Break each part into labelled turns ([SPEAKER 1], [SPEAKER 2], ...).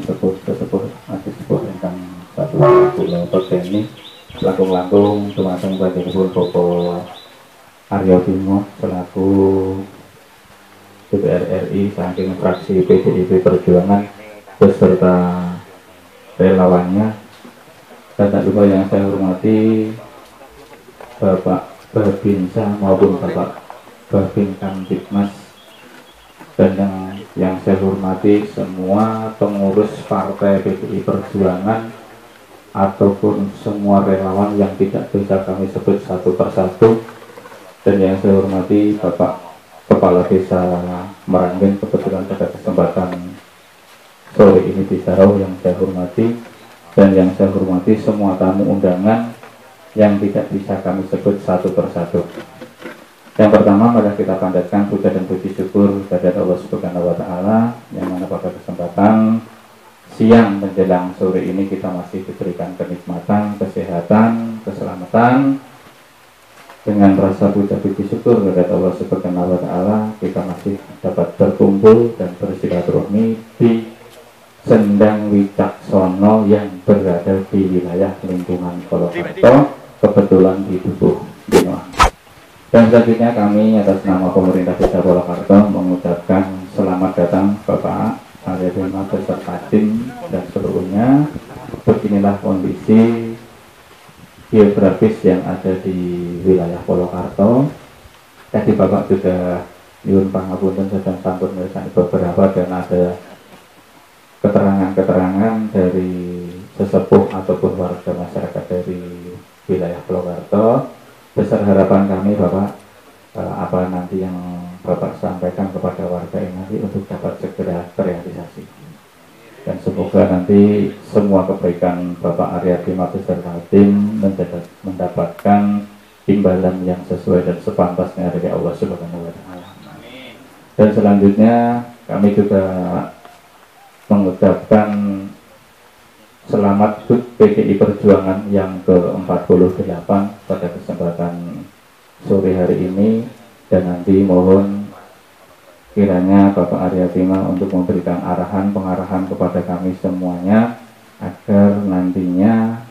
[SPEAKER 1] sepuh adik sepuh ingkang satu kula Pegeni langkung-langkung dumateng panjenenganipun Bapak Arya Bima selaku DPR RI saking fraksi PDIP Perjuangan beserta relawannya, dan tak lupa yang saya hormati Bapak Babinsa maupun Bapak Babin Kamtibmas, dan yang saya hormati semua pengurus partai PDI Perjuangan ataupun semua relawan yang tidak bisa kami sebut satu persatu, dan yang saya hormati Bapak Kepala Desa Meranggen, kebetulan pada kesempatan sore ini di Sarau yang saya hormati, dan yang saya hormati semua tamu undangan yang tidak bisa kami sebut satu persatu. Yang pertama, mari kita panjatkan puja dan puji syukur kepada Allah Subhanahu wa Ta'ala, yang mana pada kesempatan siang menjelang sore ini kita masih diberikan kenikmatan, kesehatan, keselamatan. Dengan rasa puja puji syukur kepada Allah Subhanahu wa Ta'ala, kita masih dapat berkumpul dan bersilaturahmi di Sendang Wicaksono yang berada di wilayah lingkungan Polokarto, kebetulan di Dukuh Binoa. Dan selanjutnya kami atas nama pemerintah Desa Polokarto mengucapkan selamat datang Bapak Arya Bima beserta tim dan seluruhnya. Beginilah kondisi geografis yang ada di wilayah Polokarto. Tadi Bapak juga nyuwun pangapunten sedang sampun mirsani beberapa, dan ada keterangan-keterangan dari sesepuh ataupun warga masyarakat dari wilayah Polokarto. Besar harapan kami Bapak, apa nanti yang Bapak sampaikan kepada warga ini nanti untuk dapat segera terrealisasi. Dan semoga nanti semua kebaikan Bapak Arya Bima beserta tim mendapatkan imbalan yang sesuai dan sepantasnya dari Allah Subhanahu wa Ta'ala. Dan selanjutnya kami juga mengucapkan selamat HUT PDI Perjuangan yang ke-48 pada kesempatan sore hari ini, dan nanti mohon kiranya Bapak Arya Bima untuk memberikan pengarahan kepada kami semuanya agar nantinya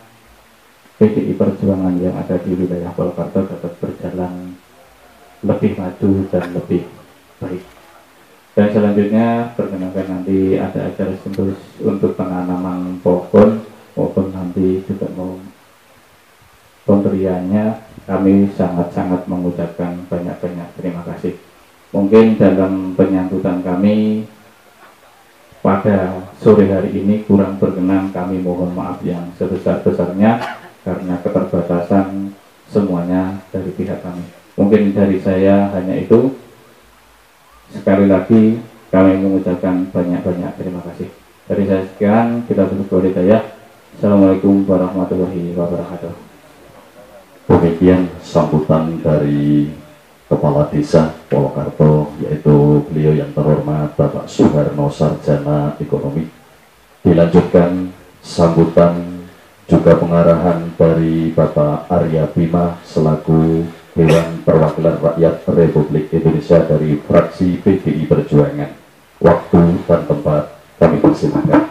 [SPEAKER 1] PDI Perjuangan yang ada di wilayah Polokarto dapat berjalan lebih maju dan lebih baik. Dan selanjutnya perkenalkan nanti ada acara simbol untuk penanaman pohon maupun nanti juga mau pemberiannya. Kami sangat-sangat mengucapkan banyak-banyak terima kasih. Mungkin dalam penyambutan kami pada sore hari ini kurang berkenan, kami mohon maaf yang sebesar-besarnya karena keterbatasan semuanya dari pihak kami. Mungkin dari saya hanya itu. Sekali lagi kami mengucapkan banyak-banyak terima kasih. Dari saya sekian, kita tutup hidayah. Assalamualaikum warahmatullahi wabarakatuh.
[SPEAKER 2] Demikian sambutan dari Kepala Desa Polokarto, yaitu beliau yang terhormat Bapak Suharno Sarjana Ekonomi. Dilanjutkan sambutan juga pengarahan dari Bapak Arya Bima selaku Dewan Perwakilan Rakyat Republik Indonesia dari fraksi PDI Perjuangan. Waktu dan tempat kami persilakan.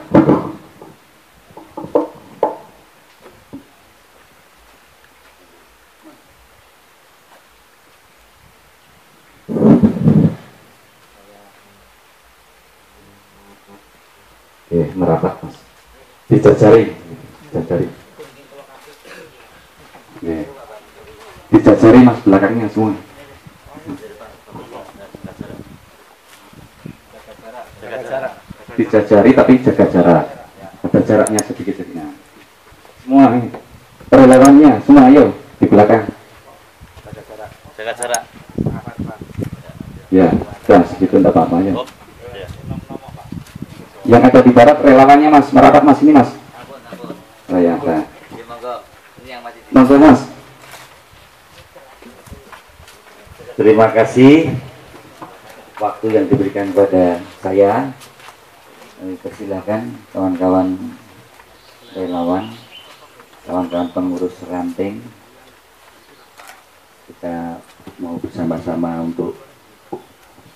[SPEAKER 2] Oke, merapat Mas. Dijajari. Oke. Dijajari Mas belakangnya semua. Dijajari tapi jaga jarak. Ada jaraknya sedikit-sedikit. Semua ini. Relawannya semua ayo di belakang.
[SPEAKER 3] Jaga jarak.
[SPEAKER 2] Ya, dan segitu enggak apa-apa ya. Yang ada di barat relawannya Mas, merapat Mas ini Mas. Oh ya, nah. Monggo Mas.
[SPEAKER 4] Terima kasih waktu yang diberikan kepada saya. Persilakan kawan-kawan relawan, kawan-kawan pengurus ranting, kita mau bersama-sama untuk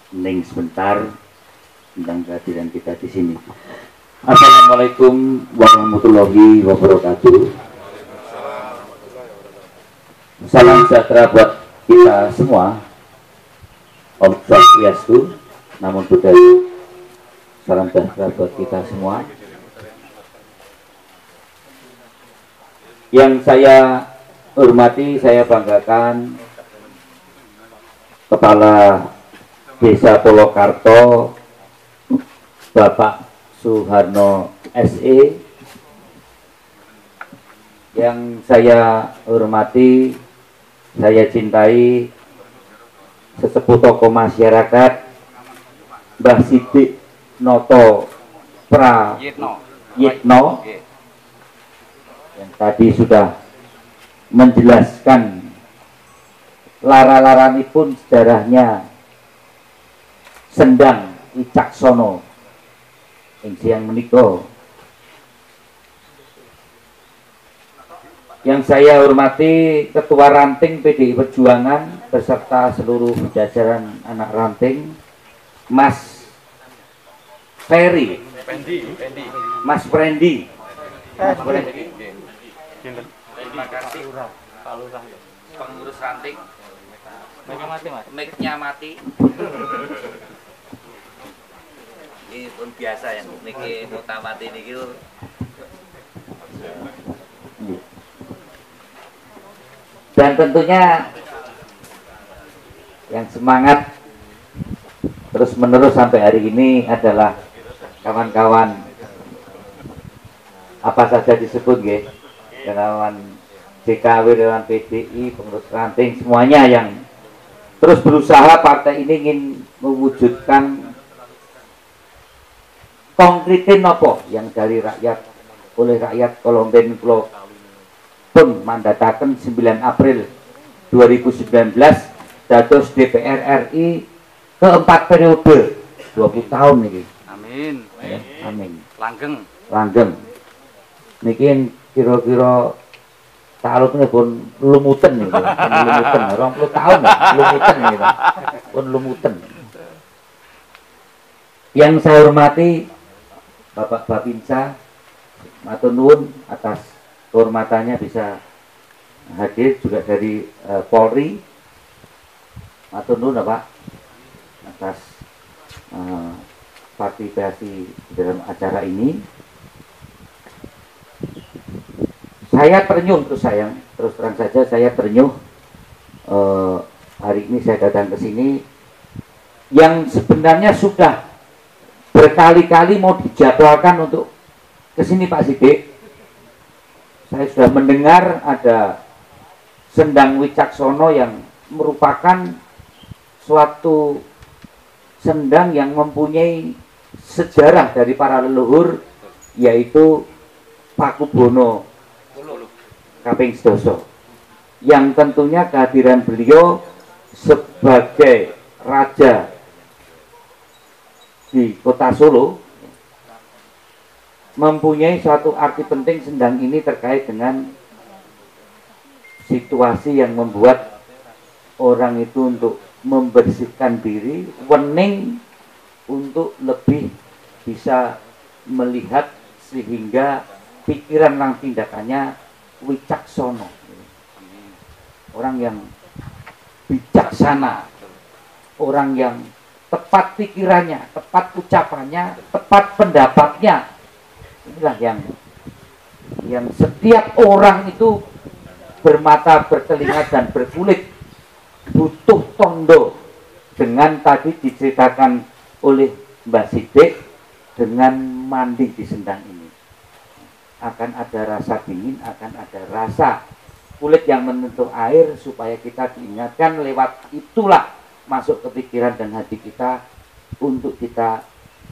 [SPEAKER 4] hening sebentar tentang kehadiran kita di sini. Assalamualaikum warahmatullahi wabarakatuh. Salam sejahtera buat kita semua. Om Swastiastu, Namo Buddhaya. Salam sejahtera buat kita semua. Yang saya hormati, saya banggakan Kepala Desa Polokarto, Bapak Suharno SE. Yang saya hormati, saya cintai sesepuh tokoh masyarakat Mbah Sidik Noto Prayitno yang tadi sudah menjelaskan lara-laranipun sejarahnya Sendang Wicaksono ing siang menika. Yang saya hormati Ketua Ranting PDI Perjuangan beserta seluruh jajaran anak ranting, Mas Ferry, Mas Prendi. Terima kasih pengurus ranting. Mic-nya mati. Ini pun biasa ya, mic-nya mati niki. Dan tentunya yang semangat terus menerus sampai hari ini adalah kawan-kawan, apa saja disebut nggih, kawan DKW, kawan PDI, pengurus ranting, semuanya yang terus berusaha partai ini ingin mewujudkan konkretin nopo yang dari rakyat, oleh rakyat Kolomben Pulau pun mandataken 9 April 2019 dados DPR RI keempat periode 20 tahun niki. Amin. Ya, amin. Langgeng. Niki kira-kira talutnya pun lumuten nih, lumuten, 20 tahun ya, lumuten nih, pun lumuten. Yang saya hormati Bapak Babinsa, matur nuwun atas kehormatannya bisa hadir juga dari Polri. Matur nuwun Pak atas partisipasi dalam acara ini. Saya ternyuh, terus terang saja saya ternyuh hari ini saya datang ke sini yang sebenarnya sudah berkali-kali mau dijadwalkan untuk ke sini Pak Sidik. Saya sudah mendengar ada Sendang Wicaksono yang merupakan suatu sendang yang mempunyai sejarah dari para leluhur, yaitu Pakubono kaping 11, yang tentunya kehadiran beliau sebagai raja di kota Solo mempunyai suatu arti penting. Sendang ini terkait dengan situasi yang membuat orang itu untuk membersihkan diri, wening untuk lebih bisa melihat sehingga pikiran dan tindakannya wicaksono, orang yang bijaksana, orang yang tepat pikirannya, tepat ucapannya, tepat pendapatnya. Inilah yang setiap orang itu bermata, bertelinga dan berkulit butuh tondo. Dengan tadi diceritakan oleh Mbak Sidik, dengan mandi di sendang ini akan ada rasa dingin, akan ada rasa kulit yang menyentuh air, supaya kita diingatkan lewat itulah masuk ke pikiran dan hati kita untuk kita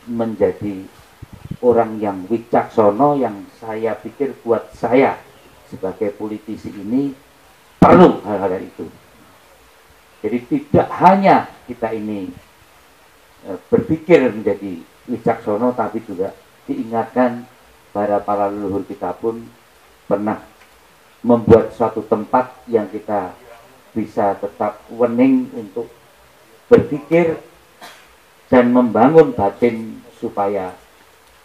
[SPEAKER 4] menjadi orang yang wicaksono, yang saya pikir buat saya sebagai politisi ini perlu hal-hal itu. Jadi tidak hanya kita ini berpikir menjadi wicaksono, tapi juga diingatkan para leluhur kita pun pernah membuat suatu tempat yang kita bisa tetap wening untuk berpikir dan membangun batin supaya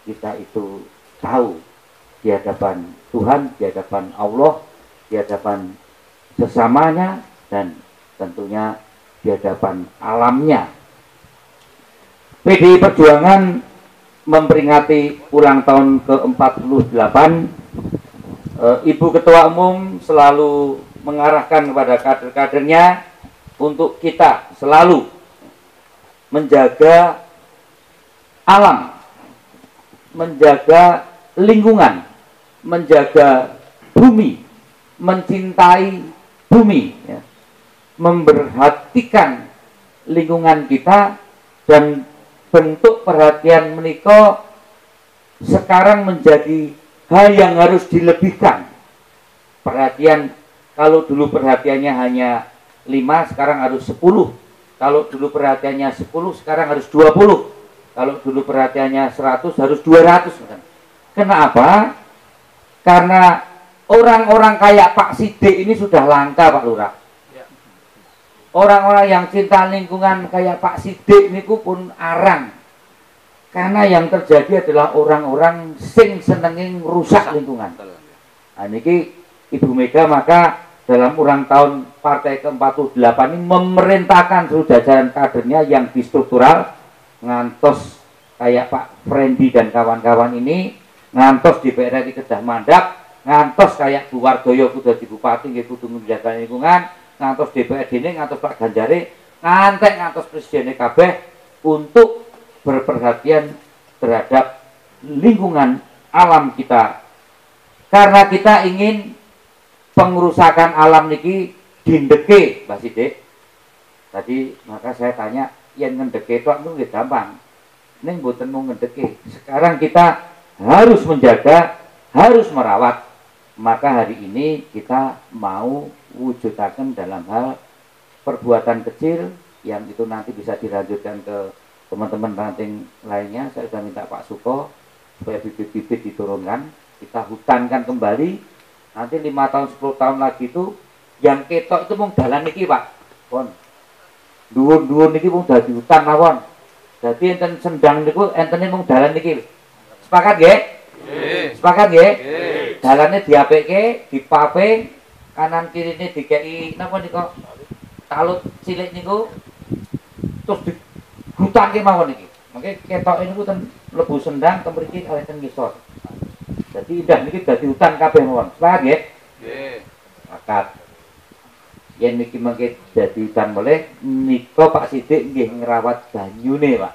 [SPEAKER 4] kita itu tahu di hadapan Tuhan, di hadapan Allah, di hadapan sesamanya, dan tentunya di hadapan alamnya. PDI Perjuangan memperingati ulang tahun ke-48. Ibu Ketua Umum selalu mengarahkan kepada kader-kadernya untuk kita selalu menjaga alam, menjaga lingkungan, menjaga bumi, mencintai bumi, ya, memperhatikan lingkungan kita, dan bentuk perhatian menika sekarang menjadi hal yang harus dilebihkan. Perhatian, kalau dulu perhatiannya hanya 5, sekarang harus 10. Kalau dulu perhatiannya 10, sekarang harus 20. Kalau dulu perhatiannya 100, harus 200. Kenapa? Karena orang-orang kayak Pak Sidik ini sudah langka, Pak Lurah. Orang-orang yang cinta lingkungan kayak Pak Sidik niku pun arang. Karena yang terjadi adalah orang-orang sing senengin rusak lingkungan. Nah, niki Ibu Mega maka dalam ulang tahun Partai ke-48 ini memerintahkan seluruh jajaran kadernya yang distruktural, ngantos kayak Pak Frendi dan kawan-kawan ini, ngantos di DPR RI Kedah Mandap, ngantos kayak Bu Wardoyo kudu di Bupati nggih kudu menjaga lingkungan, ngantos DPRD ini, ngantos Pak Ganjare, ngantos Presiden kabeh untuk berperhatian terhadap lingkungan alam kita. Karena kita ingin pengerusakan alam niki dindeke, Mbak Sidik. Tadi maka saya tanya, yang ngendeke itu nggih gampang. Ning mboten mau ngendeke. Sekarang kita harus menjaga, harus merawat. Maka hari ini kita mau wujudaken dalam hal perbuatan kecil yang itu nanti bisa dilanjutkan ke teman-teman ranting lainnya. Saya sudah minta Pak Suko supaya bibit-bibit diturunkan, kita hutankan kembali. Nanti 5 tahun 10 tahun lagi itu yang ketok itu mung dalan niki, Pak. Pon. Dhuwur-dhuwur niki mung dadi hutan mawon. Dadi enten sendang niku entene mung dalan niki. Sepakat nggih? Nggih. Sepakat nggih? Nggih. Dalane diapike, dipape, kanan kirine dikei napa nika talut cilik niku terus dihutanke mawon niki. Mangke ketoke niku ten mlebu sendang ten mriki kalih ten ngisor. Jadi indah niki dadi hutan kabeh mawon. Sepakat nggih? Nggih. Sepakat. Yen niki mangke dadi hutan meleh nika Pak Sidik nggih ngrawat banyune, Pak.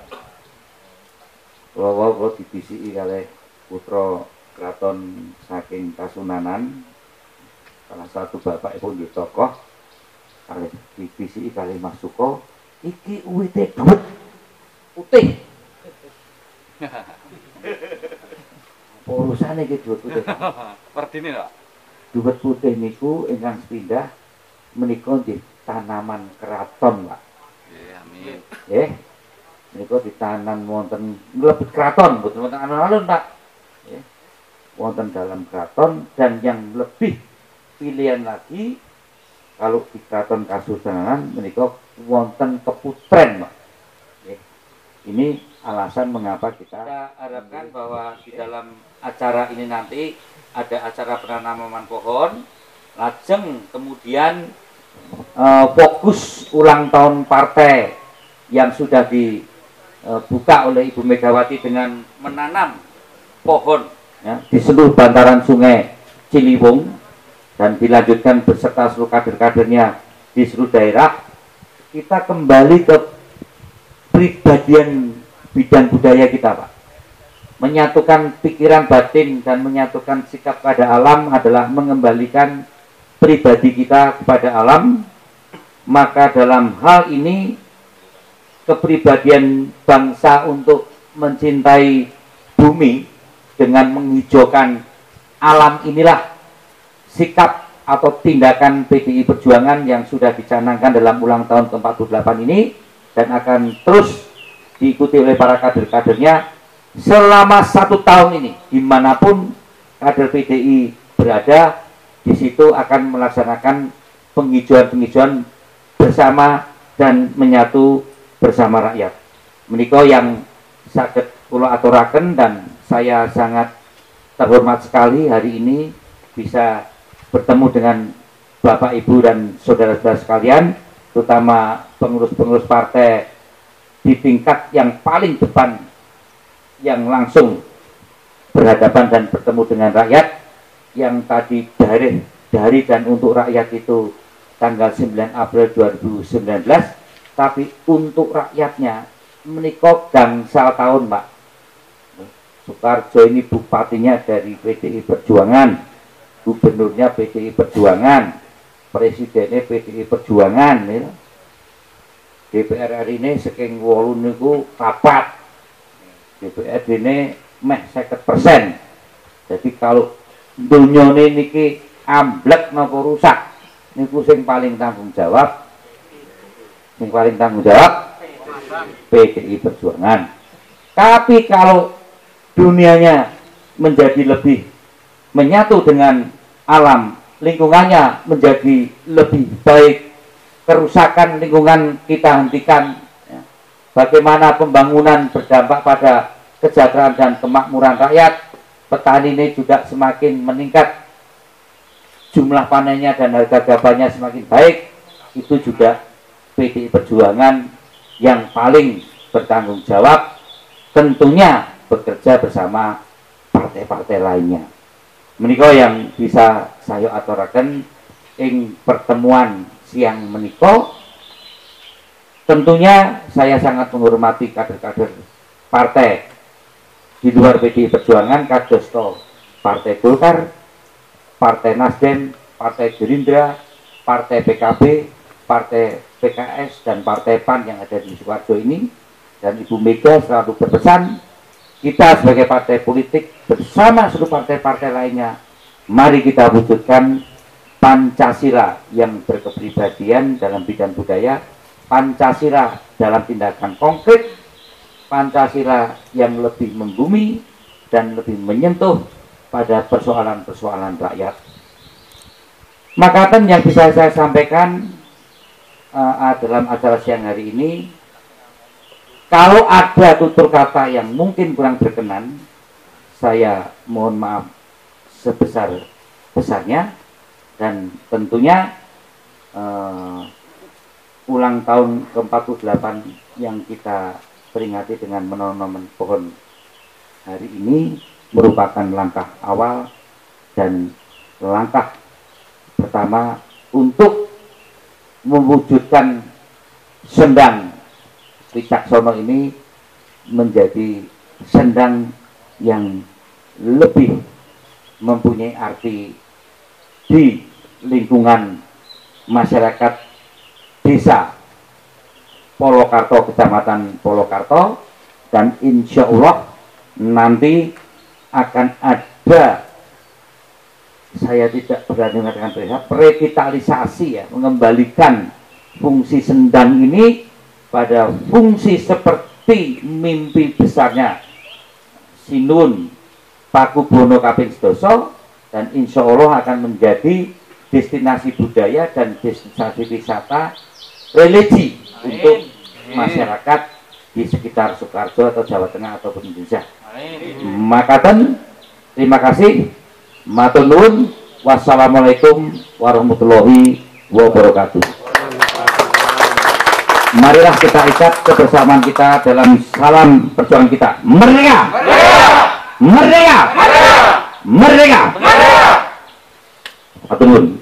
[SPEAKER 4] Kula dibisiki kalih putra kraton saking Kasunanan, salah satu bapak pun di tokoh, kalih dibisiki kalih Mas Suko, iki uwite dhuwet putih. Urusane iki dhuwet putih.
[SPEAKER 3] Perdine, Pak.
[SPEAKER 4] Dhuwet putih niku ingkang sepindah menika di tanaman keraton, Pak.
[SPEAKER 3] Nggih, amin.
[SPEAKER 4] Nggih. Menika ditanam wonten mlebet keraton, mboten wonten alun-alun, Pak. Nggih. Wonten dalam keraton, dan yang lebih pilihan lagi kalau di keraton Kasunanan menika wonten keputren, Pak. Nggih. Ini alasan mengapa kita harapkan bahwa di dalam acara ini nanti ada acara penanaman pohon, lajeng kemudian fokus ulang tahun partai yang sudah dibuka oleh Ibu Megawati dengan menanam pohon, ya, di seluruh bantaran sungai Ciliwung, dan dilanjutkan beserta seluruh kader-kadernya di seluruh daerah. Kita kembali ke pribadian bidang budaya kita, Pak. Menyatukan pikiran batin dan menyatukan sikap pada alam adalah mengembalikan pribadi kita kepada alam. Maka dalam hal ini kepribadian bangsa untuk mencintai bumi dengan menghijaukan alam inilah sikap atau tindakan PDI Perjuangan yang sudah dicanangkan dalam ulang tahun ke-48 ini, dan akan terus diikuti oleh para kader-kadernya selama 1 tahun ini. Dimanapun kader PDI berada, di situ akan melaksanakan penghijauan-penghijauan bersama dan menyatu bersama rakyat. Menika yang saged kula aturaken dan saya sangat terhormat sekali hari ini bisa bertemu dengan Bapak, Ibu, dan saudara-saudara sekalian, terutama pengurus-pengurus partai di tingkat yang paling depan, yang langsung berhadapan dan bertemu dengan rakyat, yang tadi dari dan untuk rakyat itu tanggal 9 April 2019, tapi untuk rakyatnya menikah gangsal tahun, Pak. Soekarjo ini bupatinya dari PDI Perjuangan, gubernurnya PDI Perjuangan, presidennya PDI Perjuangan, ya. DPR RI ini saking 8 niku rapat, DPRD ini meh 50%. Jadi kalau dunia niki amblek napa rusak, niku sing paling tanggung jawab, PDI Perjuangan. Tapi kalau dunianya menjadi lebih menyatu dengan alam, lingkungannya menjadi lebih baik, kerusakan lingkungan kita hentikan, ya. Bagaimana pembangunan berdampak pada kesejahteraan dan kemakmuran rakyat, petani ini juga semakin meningkat, jumlah panennya dan harga gabahnya semakin baik, itu juga PDI Perjuangan yang paling bertanggung jawab, tentunya bekerja bersama partai-partai lainnya. Menika yang bisa saya aturaken ing pertemuan siang menika. Tentunya saya sangat menghormati kader-kader partai di luar PDI Perjuangan, kados Partai Golkar, Partai Nasdem, Partai Gerindra, Partai PKB, Partai PKS, dan Partai PAN yang ada di Sukoharjo ini. Dan Ibu Mega selalu berpesan, kita sebagai partai politik bersama seluruh partai-partai lainnya, mari kita wujudkan Pancasila yang berkepribadian dalam bidang budaya, Pancasila dalam tindakan konkret, Pancasila yang lebih membumi dan lebih menyentuh pada persoalan-persoalan rakyat. Makatan yang bisa saya sampaikan dalam acara siang hari ini, kalau ada tutur kata yang mungkin kurang berkenan, saya mohon maaf sebesar-besarnya. Dan tentunya ulang tahun ke-48 yang kita peringati dengan menanam pohon hari ini merupakan langkah awal dan langkah pertama untuk mewujudkan Sendang Wicaksono ini menjadi sendang yang lebih mempunyai arti di lingkungan masyarakat desa Polokarto, Kecamatan Polokarto, dan insya Allah nanti akan ada, saya tidak berani mengatakan revitalisasi, ya, mengembalikan fungsi sendang ini pada fungsi seperti mimpi besarnya Sinuhun Pakubono kaping 11, dan insya Allah akan menjadi destinasi budaya dan destinasi wisata religi untuk masyarakat di sekitar Sukoharjo atau Jawa Tengah ataupun Indonesia. Makaten, terima kasih. Matur nuwun. Wassalamualaikum warahmatullahi wabarakatuh. Marilah kita ikat kebersamaan kita dalam salam perjuangan kita. Merdeka! Merdeka! Merdeka! Merdeka! Matur nuwun.